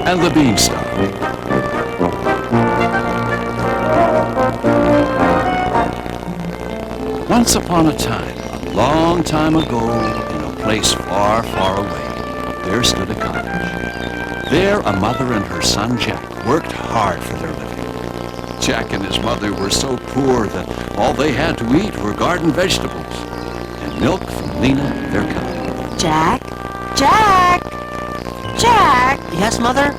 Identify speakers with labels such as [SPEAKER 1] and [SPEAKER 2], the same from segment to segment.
[SPEAKER 1] and the Beanstalk. Once upon a time, a long time ago, in a place far, far away, there stood a cottage. There, a mother and her son Jack worked hard for their living. Jack and his mother were so poor that all they had to eat were garden vegetables and milk from Lena, their cow.
[SPEAKER 2] Jack? Jack! Jack!
[SPEAKER 3] Yes, Mother?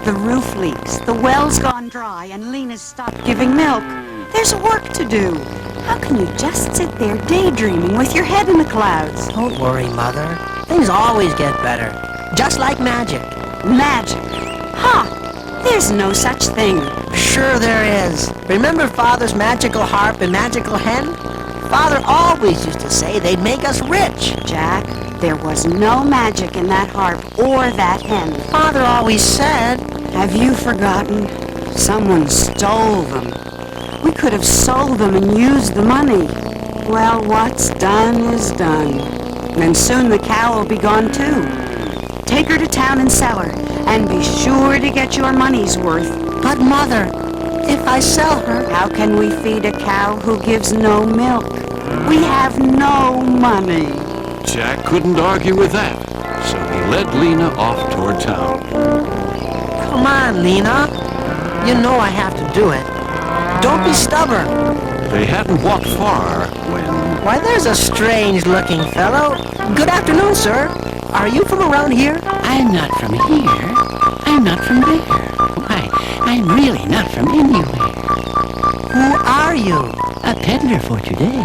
[SPEAKER 2] The roof leaks, the well's gone dry, and Lena's stopped giving milk. There's work to do. How can you just sit there daydreaming with your head in the clouds?
[SPEAKER 3] Don't worry, Mother. Things always get better. Just like magic.
[SPEAKER 2] Magic? Ha! There's no such thing.
[SPEAKER 3] Sure there is. Remember Father's magical harp and magical hen? Father always used to say they'd make us rich.
[SPEAKER 2] Jack, there was no magic in that harp or that hen.
[SPEAKER 3] Father always said.
[SPEAKER 2] Have you forgotten? Someone stole them. We could have sold them and used the money. Well, what's done is done. And soon the cow will be gone too. Take her to town and sell her, and be sure to get your money's worth.
[SPEAKER 3] But Mother, if I sell her...
[SPEAKER 2] How can we feed a cow who gives no milk? We have no money.
[SPEAKER 1] Jack couldn't argue with that, so he led Lena off toward town.
[SPEAKER 3] Come on, Lena. You know I have to do it. Don't be stubborn.
[SPEAKER 1] They hadn't walked far when...
[SPEAKER 3] Why, there's a strange-looking fellow. Good afternoon, sir. Are you from around here?
[SPEAKER 4] I'm not from here. I'm not from there. Why, I'm really not from anywhere.
[SPEAKER 3] Who are you?
[SPEAKER 4] A peddler for today.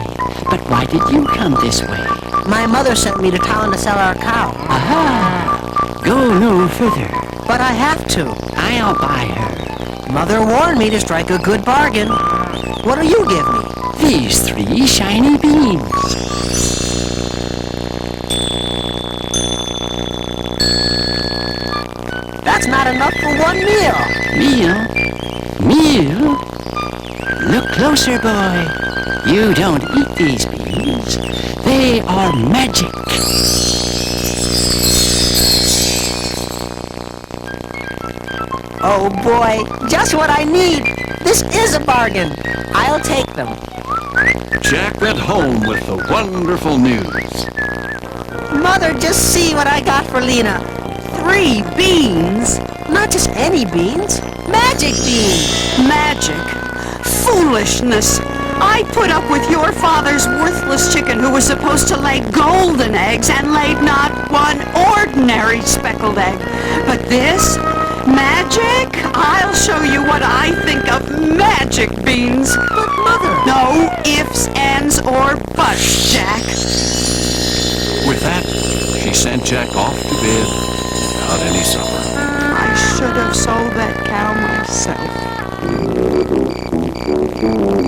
[SPEAKER 4] But why did you come this way?
[SPEAKER 3] My mother sent me to town to sell our cow.
[SPEAKER 4] Aha! Go no further.
[SPEAKER 3] But I have to.
[SPEAKER 4] I'll buy her.
[SPEAKER 3] Mother warned me to strike a good bargain. What'll you give me?
[SPEAKER 4] These 3 shiny beans.
[SPEAKER 3] That's not enough for one meal.
[SPEAKER 4] Meal? Meal? Look closer, boy. You don't eat these beans. They are magic.
[SPEAKER 3] Oh boy, just what I need. This is a bargain. I'll take them.
[SPEAKER 1] Jack went home with the wonderful news.
[SPEAKER 3] Mother, just see what I got for Lena.
[SPEAKER 2] 3 beans?
[SPEAKER 3] Not just any beans. Magic beans.
[SPEAKER 2] Magic? Foolishness! I put up with your father's worthless chicken who was supposed to lay golden eggs and laid not one ordinary speckled egg. But this? Magic? I'll show you what I think of magic beans.
[SPEAKER 3] But Mother...
[SPEAKER 2] No ifs, ands, or buts, Jack.
[SPEAKER 1] With that, she sent Jack off to bed without any supper.
[SPEAKER 2] I should have sold that cow myself.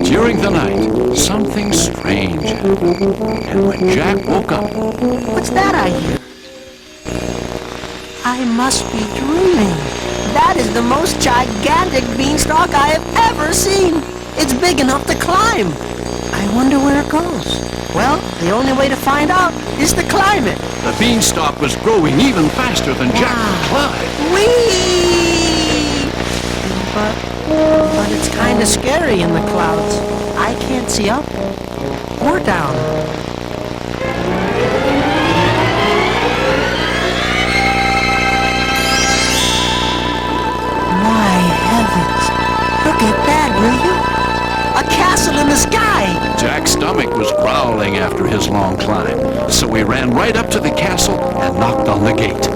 [SPEAKER 1] During the night, something strange happened. And when Jack woke up,
[SPEAKER 3] What's that I hear? I must be dreaming. That is the most gigantic beanstalk I have ever seen. It's big enough to climb. I wonder where it goes. Well, the only way to find out is to climb it.
[SPEAKER 1] the beanstalk was growing even faster than Jack could climb.
[SPEAKER 3] Whee! But it's kind of scary in the clouds. I can't see up or down. My heavens! Look at that, will you? A castle in the sky!
[SPEAKER 1] Jack's stomach was growling after his long climb, so he ran right up to the castle and knocked on the gate.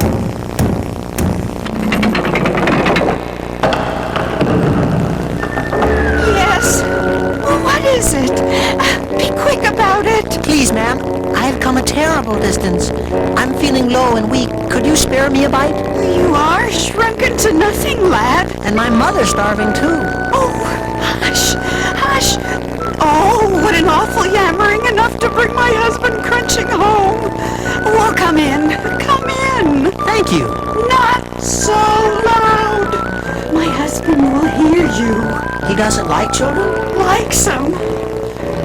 [SPEAKER 2] Yes? What is it? Be quick about it.
[SPEAKER 3] Please, ma'am, I've come a terrible distance. I'm feeling low and weak. Could you spare me a bite?
[SPEAKER 2] You are shrunken to nothing, lad.
[SPEAKER 3] And my mother's starving too.
[SPEAKER 2] Oh, hush, hush. Oh, what an awful yammering, enough to bring my husband crunching home. Well, come in, come in.
[SPEAKER 3] Thank you.
[SPEAKER 2] Not so loud. My husband will hear you.
[SPEAKER 3] He doesn't like children?
[SPEAKER 2] Likes them,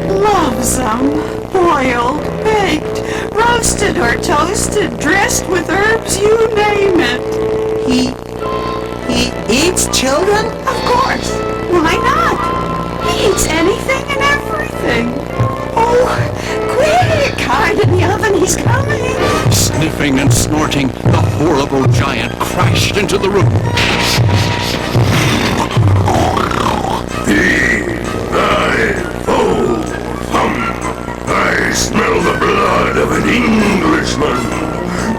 [SPEAKER 2] loves them, boiled, baked, roasted or toasted, dressed with herbs, you name it.
[SPEAKER 3] He eats children?
[SPEAKER 2] Of course. Why not? He eats anything and everything. Oh, quick! Hide in the oven, he's coming.
[SPEAKER 1] Sniffing and snorting, the horrible giant crashed into the room.
[SPEAKER 5] I smell the blood of an Englishman.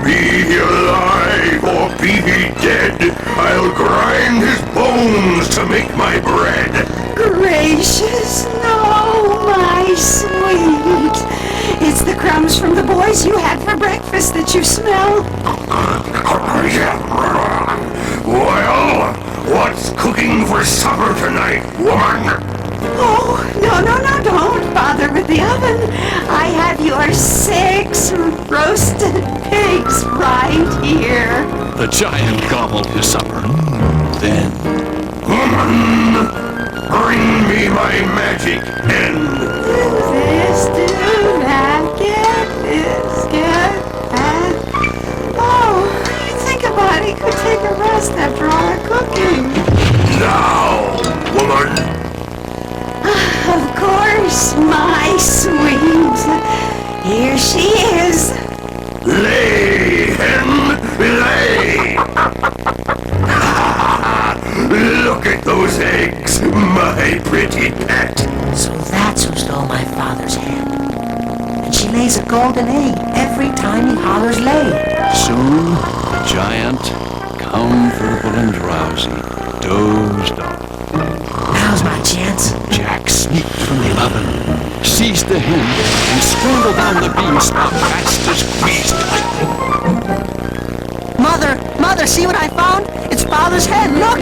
[SPEAKER 5] Be he alive or be he dead, I'll grind his bones to make my bread.
[SPEAKER 2] Gracious, no, my sweet. It's the crumbs from the boys you had for breakfast that you smell.
[SPEAKER 5] Well, what's cooking for supper tonight, woman?
[SPEAKER 2] Oh, no, don't bother with the oven. I have your 6 roasted pigs right here.
[SPEAKER 1] The giant gobbled his supper. Then,
[SPEAKER 5] Woman, bring me my magic hen.
[SPEAKER 2] Do this, do that, get this, get that. Oh, you think about it, he could take a rest after all our cooking.
[SPEAKER 5] Now, woman.
[SPEAKER 2] Of course, my sweet. Here she is.
[SPEAKER 5] Lay, hen, lay! Look at those eggs, my pretty pet.
[SPEAKER 3] So that's who stole my father's hen. And she lays a golden egg every time he hollers lay.
[SPEAKER 1] soon, the giant, comfortable and drowsy, dozed off.
[SPEAKER 3] Now's my chance.
[SPEAKER 1] Jack sneaked from the oven, seized the hen, and scrambled down the beanstalk fast as squeezed lightning.
[SPEAKER 3] Mother, see what I found? It's father's hen, look!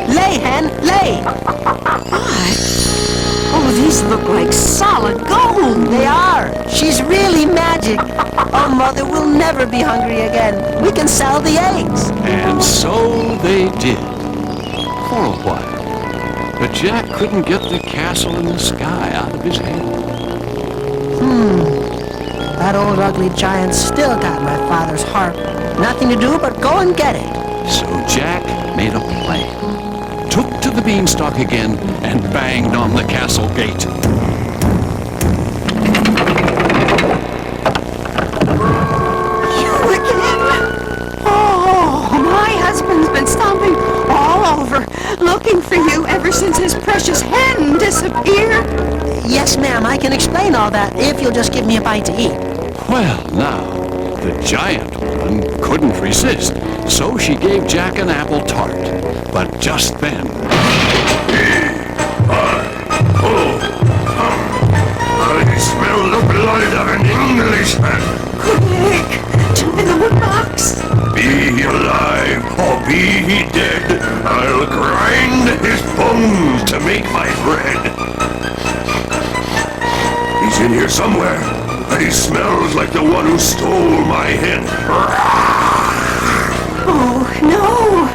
[SPEAKER 3] Lay, hen, lay!
[SPEAKER 2] Oh, these look like solid gold.
[SPEAKER 3] They are! She's really magic! Oh, Mother, we'll never be hungry again. We can sell the eggs.
[SPEAKER 1] And so they did, for a while. But Jack couldn't get the castle in the sky out of his head.
[SPEAKER 3] That old ugly giant still got my father's harp. Nothing to do but go and get it.
[SPEAKER 1] So Jack made a plan, took to the beanstalk again, and banged on the castle gate.
[SPEAKER 2] You again? Oh, my husband's been stomping all over, looking for you ever since his precious hen disappeared.
[SPEAKER 3] Yes, ma'am, I can explain all that if you'll just give me a bite to eat.
[SPEAKER 1] Well, now, the giant woman couldn't resist, so she gave Jack an apple tart. But just then,
[SPEAKER 5] I smell the blood of an Englishman.
[SPEAKER 2] Quick, jump in the wood box.
[SPEAKER 5] Be he alive or be he dead, I'll grind his bones to make my bread. He's in here somewhere. He smells like the one who stole my hen.
[SPEAKER 2] Oh, no,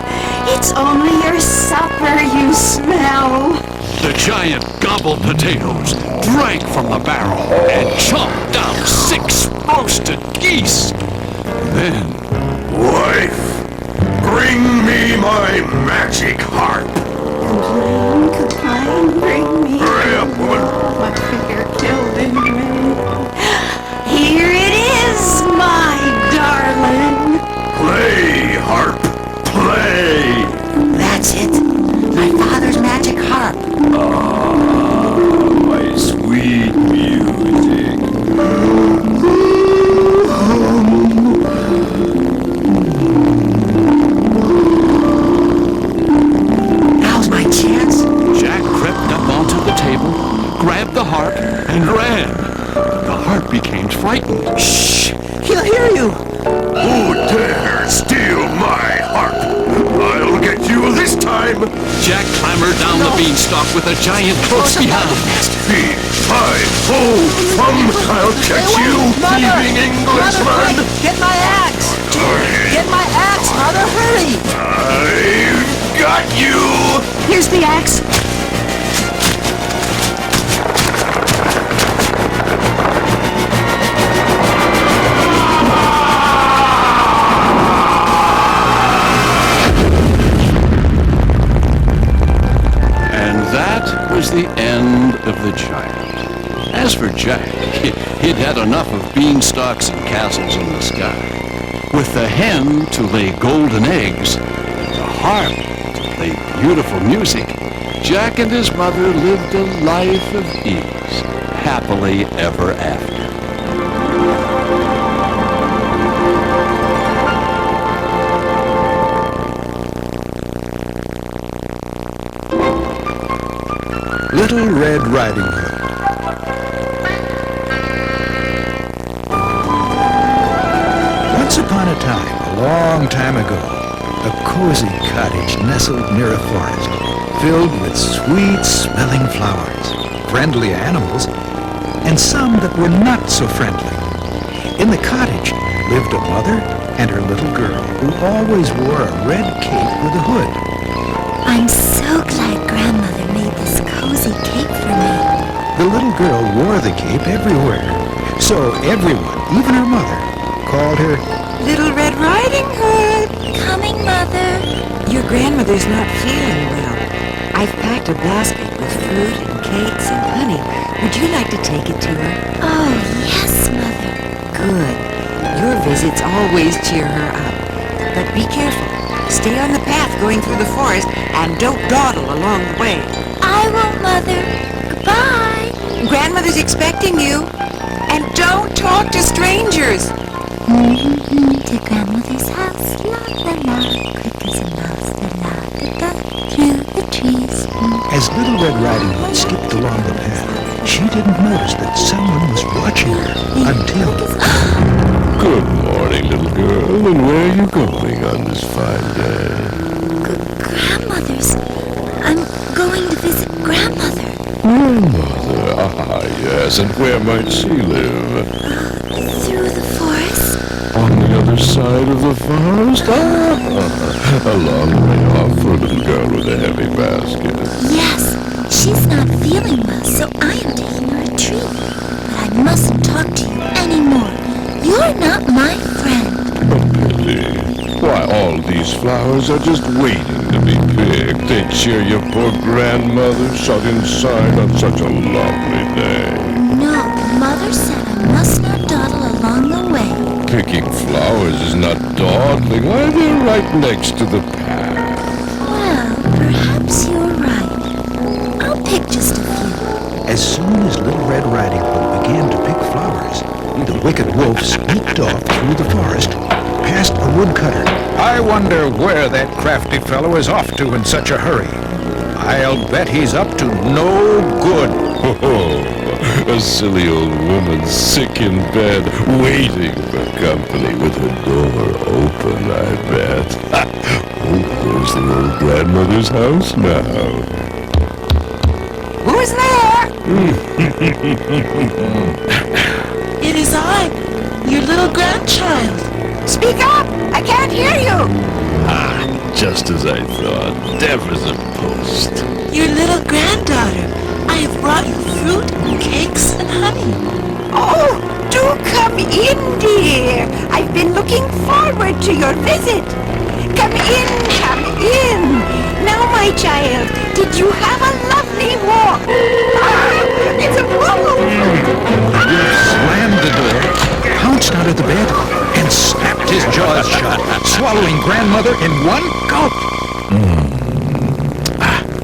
[SPEAKER 2] it's only your supper you smell.
[SPEAKER 1] the giant gobbled potatoes, drank from the barrel, and chomped down 6 roasted geese. Then,
[SPEAKER 5] Wife, bring me my magic harp.
[SPEAKER 2] Complain, bring me
[SPEAKER 5] Hurry up, woman.
[SPEAKER 2] my fear killed in me. Here it is, my darling.
[SPEAKER 5] Play, harp, play.
[SPEAKER 3] That's it. My father's magic harp.
[SPEAKER 5] My sweet music.
[SPEAKER 3] Now's my chance.
[SPEAKER 1] Jack crept up onto the table, grabbed the harp, and ran. The harp became frightened.
[SPEAKER 3] Shh! He'll hear you.
[SPEAKER 5] Who dare steal my harp? I'll get you this time.
[SPEAKER 1] Jack clambered down the beanstalk with a giant close behind.
[SPEAKER 5] Fee, fi, fo, fum, I'll catch you, thieving Englishman.
[SPEAKER 3] Mother, quick, get my axe. Get my axe, Mother, hurry.
[SPEAKER 5] I've got you.
[SPEAKER 2] Here's the axe.
[SPEAKER 1] was the end of the giant. As for Jack, he'd had enough of beanstalks and castles in the sky. With the hen to lay golden eggs, and the harp to play beautiful music, Jack and his mother lived a life of ease, happily ever after.
[SPEAKER 6] Little Red Riding Hood. Once upon a time, a long time ago, a cozy cottage nestled near a forest, filled with sweet-smelling flowers, friendly animals, and some that were not so friendly. In the cottage lived a mother and her little girl who always wore a red cape with a hood.
[SPEAKER 7] I'm so glad Grandmother made this cozy cape for me.
[SPEAKER 6] The little girl wore the cape everywhere, so everyone, even her mother, called her
[SPEAKER 8] Little Red Riding Hood!
[SPEAKER 7] Coming, Mother.
[SPEAKER 8] Your grandmother's not feeling well. I've packed a basket with fruit and cakes and honey. Would you like to take it to her?
[SPEAKER 7] Oh, yes, Mother.
[SPEAKER 8] Good. Your visits always cheer her up. But be careful. Stay on the path going through the forest and don't dawdle along the way.
[SPEAKER 7] I won't, Mother. Goodbye.
[SPEAKER 8] Grandmother's expecting you. And don't talk to strangers.
[SPEAKER 7] To Grandmother's house, la la la, quick as a mouse, la la da da, through the trees.
[SPEAKER 6] As Little Red Riding Hood skipped along the path, she didn't notice that someone was watching her until...
[SPEAKER 5] Good morning, little girl, and where are you going on this fine day?
[SPEAKER 7] Grandmother's. I'm going to visit Grandmother.
[SPEAKER 5] Grandmother, yes, and where might she live?
[SPEAKER 7] Through the forest.
[SPEAKER 5] On the other side of the forest? A long way off for a little girl with a heavy basket.
[SPEAKER 7] Yes, she's not feeling well, so I am taking her a treat. But I mustn't talk to you anymore. You're not my friend.
[SPEAKER 5] A pity. Why, all these flowers are just waiting to be picked. They cheer your poor grandmother shut inside on such a lovely day.
[SPEAKER 7] No, Mother said I must not dawdle along the way.
[SPEAKER 5] Picking flowers is not dawdling. Why, they're right next to the path.
[SPEAKER 7] Well, perhaps you're right. I'll pick just a few.
[SPEAKER 6] As soon as Little Red Riding Hood began to pick flowers, the wicked wolf sneaked off through the forest, past a woodcutter. I wonder where that crafty fellow is off to in such a hurry. I'll bet he's up to no good.
[SPEAKER 5] Oh, a silly old woman sick in bed, waiting for company with her door open, I bet. Oh, there's the old grandmother's house now.
[SPEAKER 8] Who's there? It is I, your little grandchild. Speak up! I can't hear you!
[SPEAKER 5] Just as I thought, deaf as a post.
[SPEAKER 8] Your little granddaughter. I have brought you fruit, cakes, and honey. Oh, do come in, dear. I've been looking forward to your visit. Come in, come in. Now, my child, did you have a lovely walk? It's a wolf!
[SPEAKER 6] Slammed the door, pounced out of the bed, and snapped his jaws shut, swallowing Grandmother in one gulp.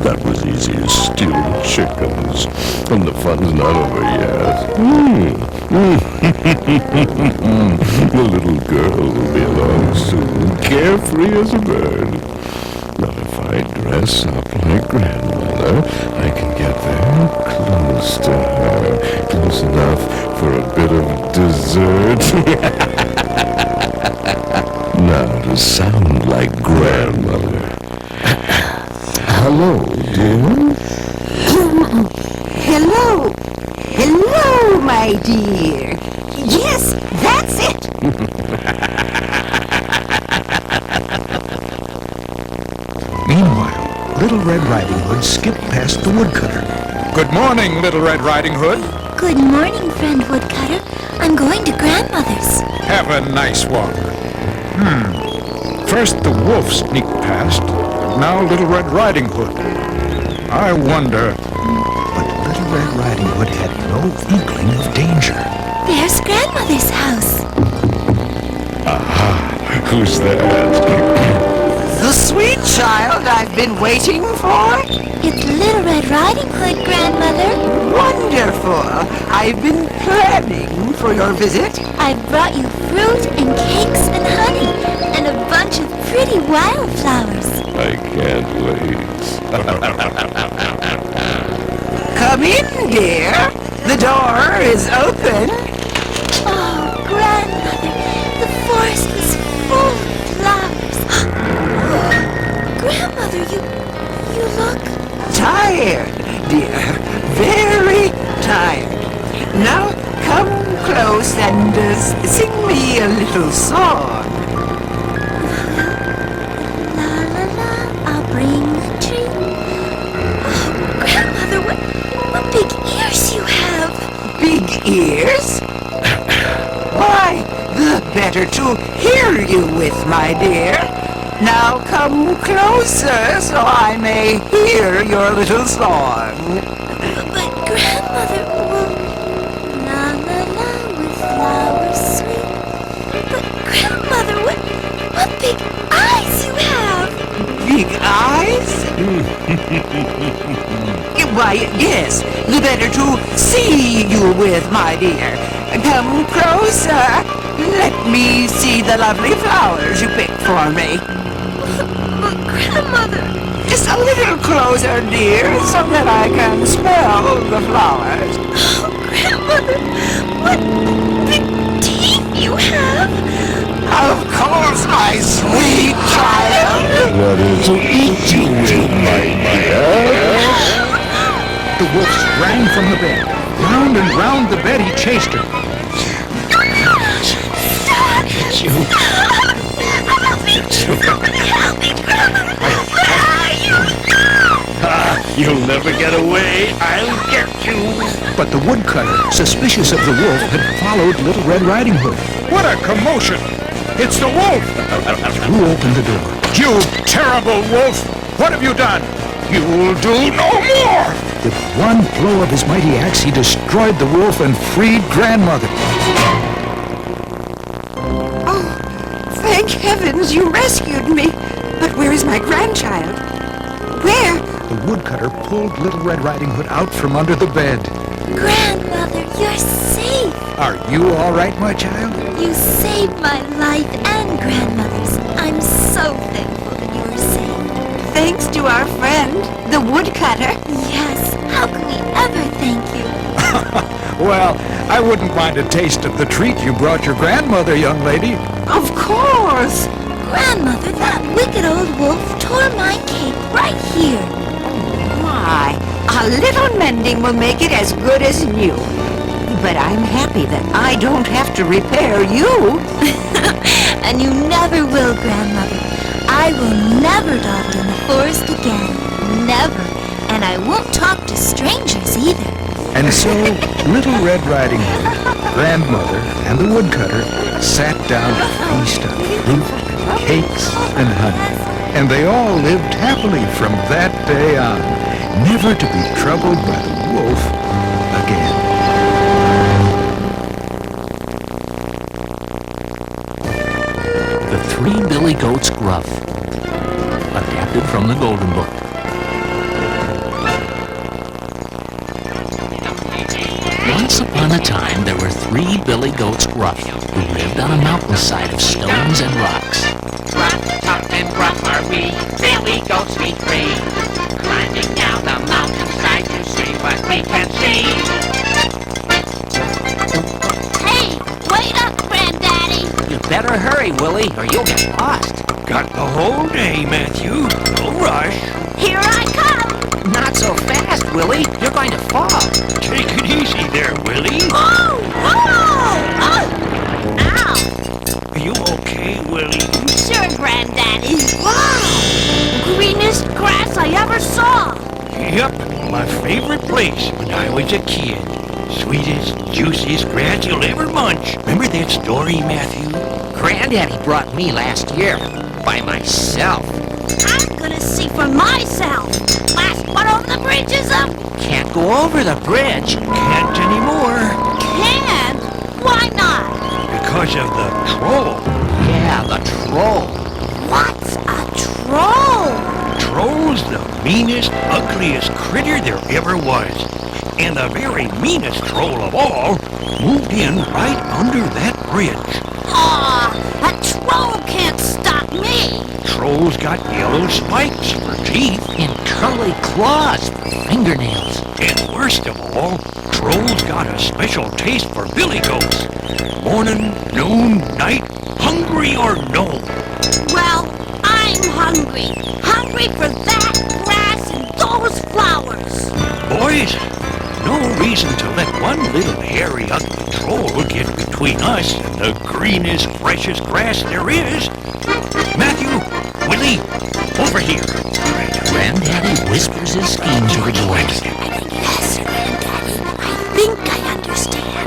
[SPEAKER 5] That was easy as stewed chickens. And the fun's not over yet. The little girl will be along soon, carefree as a bird. Now if I dress up like Grandmother, I can get very close to her. Close enough for a bit of dessert. Now to sound like Grandmother. Hello, dear.
[SPEAKER 8] Hello. Hello, my dear. Yes, that's it.
[SPEAKER 6] Meanwhile, Little Red Riding Hood skipped past the woodcutter. Good morning, Little Red Riding Hood.
[SPEAKER 7] Good morning, friend Woodcutter. I'm going to Grandmother's.
[SPEAKER 6] Have a nice walk. First the wolf sneaked past, now Little Red Riding Hood. I wonder But Little Red Riding Hood had no inkling of danger.
[SPEAKER 7] There's Grandmother's house.
[SPEAKER 5] Who's that?
[SPEAKER 8] The sweet child I've been waiting for?
[SPEAKER 7] It's Little Red Riding Hood, Grandmother.
[SPEAKER 8] Wonderful. I've been planning for your visit.
[SPEAKER 7] I brought you fruit and cakes and honey and a bunch of pretty wildflowers.
[SPEAKER 5] I can't wait.
[SPEAKER 8] Come in, dear. The door is open.
[SPEAKER 7] Oh, Grandmother, the forest is full of flowers. Grandmother, you look...
[SPEAKER 8] Tired, dear. Very tired. Now come close and sing me a little song.
[SPEAKER 7] La la la, I'll bring the tree. Oh, Grandmother, what big ears you have.
[SPEAKER 8] Big ears? Why, the better to hear you with, my dear. Now come closer so I may hear your little song.
[SPEAKER 7] But Grandmother, la la la with flowers sweet. But Grandmother, what big eyes you have!
[SPEAKER 8] Big eyes? Why, yes, the better to see you with, my dear. Come closer. Let me see the lovely flowers you picked for me.
[SPEAKER 7] But Grandmother...
[SPEAKER 8] Just a little closer, dear, so that I can smell the flowers.
[SPEAKER 7] Oh, Grandmother, what big teeth you have!
[SPEAKER 8] Of course, my sweet child.
[SPEAKER 5] What is to eat you with, my dear?
[SPEAKER 6] The wolf sprang from the bed. Round and round the bed he chased her.
[SPEAKER 7] Stop! Help me, Grandmother! Where are you?
[SPEAKER 5] You'll never get away. I'll get you.
[SPEAKER 6] But the woodcutter, suspicious of the wolf, had followed Little Red Riding Hood. What a commotion! It's the wolf! Who opened the door? You terrible wolf! What have you done? You'll do no more! With one blow of his mighty axe, he destroyed the wolf and freed Grandmother.
[SPEAKER 8] Thank heavens you rescued me. But where is my grandchild? Where?
[SPEAKER 6] The woodcutter pulled Little Red Riding Hood out from under the bed.
[SPEAKER 7] Grandmother, you're safe!
[SPEAKER 6] Are you all right, my child?
[SPEAKER 7] You saved my life and Grandmother's. I'm so thankful that you were safe.
[SPEAKER 8] Thanks to our friend, the woodcutter.
[SPEAKER 7] Yes, how can we ever thank you?
[SPEAKER 6] Well, I wouldn't mind a taste of the treat you brought your grandmother, young lady.
[SPEAKER 8] Of course.
[SPEAKER 7] Grandmother, that wicked old wolf tore my cake right here.
[SPEAKER 2] Why, a little mending will make it as good as new. But I'm happy that I don't have to repair you.
[SPEAKER 7] And you never will, Grandmother. I will never dog in the forest again. Never. And I won't talk to strangers either.
[SPEAKER 6] And so, Little Red Riding Hood, Grandmother, and the woodcutter sat down to feast on fruit, cakes, and honey. And they all lived happily from that day on, never to be troubled by the wolf again.
[SPEAKER 9] The Three Billy Goats Gruff, adapted from the Golden Book. Once upon a time, there were 3 Billy Goats Gruff who lived on a mountainside of stones and rocks.
[SPEAKER 4] Gruff, tough, and gruff are we, Billy Goats we three, climbing down the mountainside to see what we can see.
[SPEAKER 7] Hey, wait up, Granddaddy!
[SPEAKER 4] You better hurry, Willie, or you'll get lost.
[SPEAKER 10] Got the whole day, Matthew. No rush.
[SPEAKER 7] Here I come!
[SPEAKER 4] Not so fast, Willie. You're going to fall.
[SPEAKER 10] Take it easy there, Willie.
[SPEAKER 7] Oh! Oh! Oh! Ow!
[SPEAKER 10] Are you okay, Willie?
[SPEAKER 7] Sure, Granddaddy. Wow! Greenest grass I ever saw!
[SPEAKER 10] Yep, my favorite place when I was a kid. Sweetest, juiciest grass you'll ever munch. Remember that story, Matthew?
[SPEAKER 4] Granddaddy brought me last year. By myself.
[SPEAKER 7] I'm gonna see for myself. Last one over the bridges of...
[SPEAKER 4] Can't
[SPEAKER 9] go over the bridge.
[SPEAKER 10] Can't anymore
[SPEAKER 7] Can't? Why not?
[SPEAKER 10] because of the troll.
[SPEAKER 9] Yeah, the troll.
[SPEAKER 7] What's a troll?
[SPEAKER 10] Troll's the meanest, ugliest critter there ever was. And the very meanest troll of all moved in right under that bridge.
[SPEAKER 7] Aw, a troll can't stop me.
[SPEAKER 10] Troll's got yellow spikes for teeth.
[SPEAKER 9] And curly claws for fingernails.
[SPEAKER 10] And worst of all, Troll's got a special taste for billy goats. Morning, noon, night, hungry or no.
[SPEAKER 7] Well, I'm hungry. Hungry for that grass and those flowers.
[SPEAKER 10] Boys, no reason to let one little hairy ugly troll get between us and the greenest, freshest grass there is. Matthew, Willie, over here.
[SPEAKER 9] Granddaddy whispers his scheme to the boys.
[SPEAKER 7] Yes, Granddaddy. I think I understand.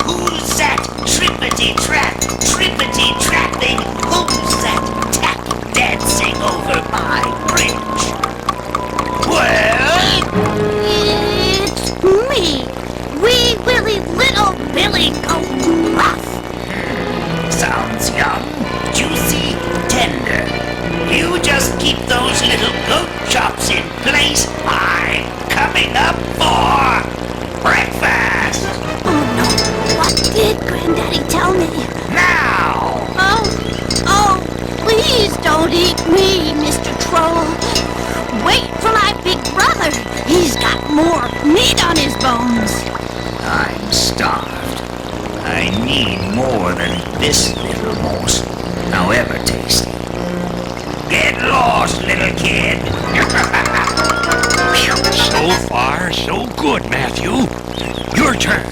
[SPEAKER 4] Who's that? Trippity-trap, trippity-trapping. Who's that tap dancing over my bridge? Well,
[SPEAKER 7] It's me, wee Willie Little Billy Goat Gruff.
[SPEAKER 4] sounds young, juicy, tender. You just keep those little goat chops in place. I'm coming up for breakfast.
[SPEAKER 7] Oh no, what did Granddaddy tell me?
[SPEAKER 4] Now!
[SPEAKER 7] Oh, please don't eat me, Mr. Troll. Wait for my big brother. He's got more meat on his bones.
[SPEAKER 4] I'm starved. I need more than this little morsel, however tasty. Get lost, little kid.
[SPEAKER 10] So far, so good, Matthew. Your turn.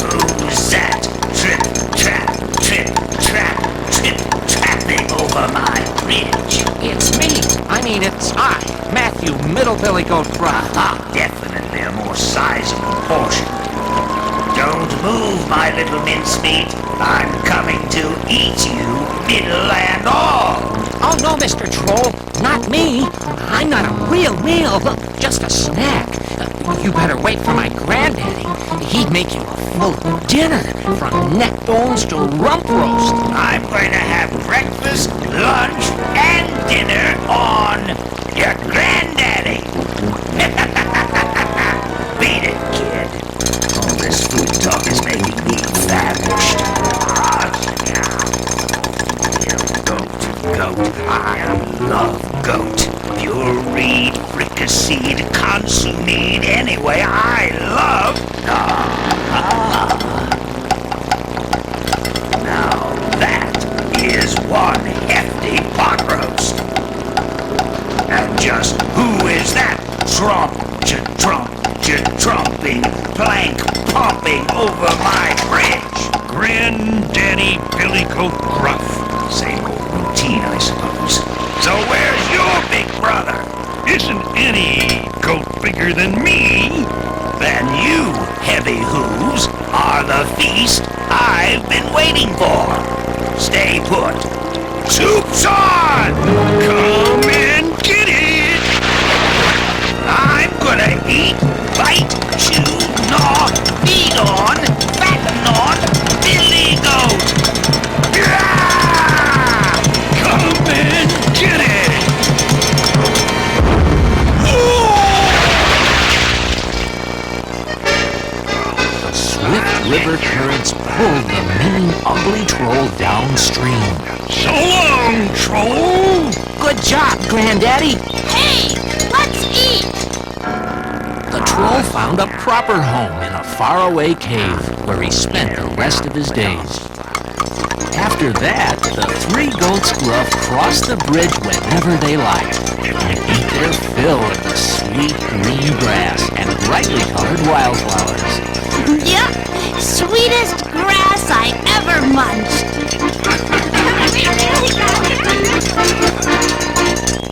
[SPEAKER 4] Who's that? Trip-trap, trip-trapping over my bridge.
[SPEAKER 9] It's me. It's I, Matthew Middle Billy Goat Gruff.
[SPEAKER 4] Aha, definitely a more sizable portion. Don't move, my little mincemeat. I'm coming to eat you, middle and all.
[SPEAKER 9] Oh no, Mr. Troll, not me. I'm not a real meal, just a snack. You better wait for my granddaddy. He'd make you a full dinner, from neck bones to rump roast.
[SPEAKER 4] I'm going to have breakfast, lunch, and dinner on your granddaddy. Beat it, kid. All this food talk is making me famished. Goat. I love goat. Pureed, fricasseed, consummed. Anyway, I love. Now that is one hefty pot roast. And just who is that? Trumping, plank pumping over my bridge.
[SPEAKER 10] Granddaddy Billy Goat Gruff.
[SPEAKER 4] Same old routine, I suppose. So where's your big brother?
[SPEAKER 10] Isn't any goat bigger than me?
[SPEAKER 4] Then you, heavy hooves, are the feast I've been waiting for. Stay put. Soup's on!
[SPEAKER 10] Come and get it!
[SPEAKER 4] I'm gonna eat, bite, chew, gnaw, feed on, fatten on, Billy Goat! Yeah!
[SPEAKER 10] Come and get it!
[SPEAKER 9] The swift river currents pulled the mean, ugly troll downstream.
[SPEAKER 10] So long, troll!
[SPEAKER 9] Good job, Granddaddy!
[SPEAKER 7] Hey, let's eat!
[SPEAKER 9] The troll found a proper home in a faraway cave where he spent the rest of his days. After that, the three goats Gruff crossed the bridge whenever they liked and ate their fill of the sweet green grass and brightly colored wildflowers.
[SPEAKER 7] Yep, sweetest grass I ever munched.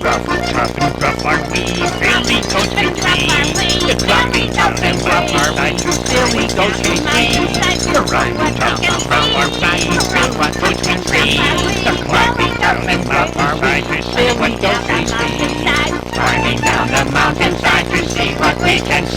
[SPEAKER 10] Gruff and gruff are we, Billy Goat we be. Gruffy tough and gruff are we, Billy Goat we be. The rhyme tough and gruff are we, Billy Goat we be. We can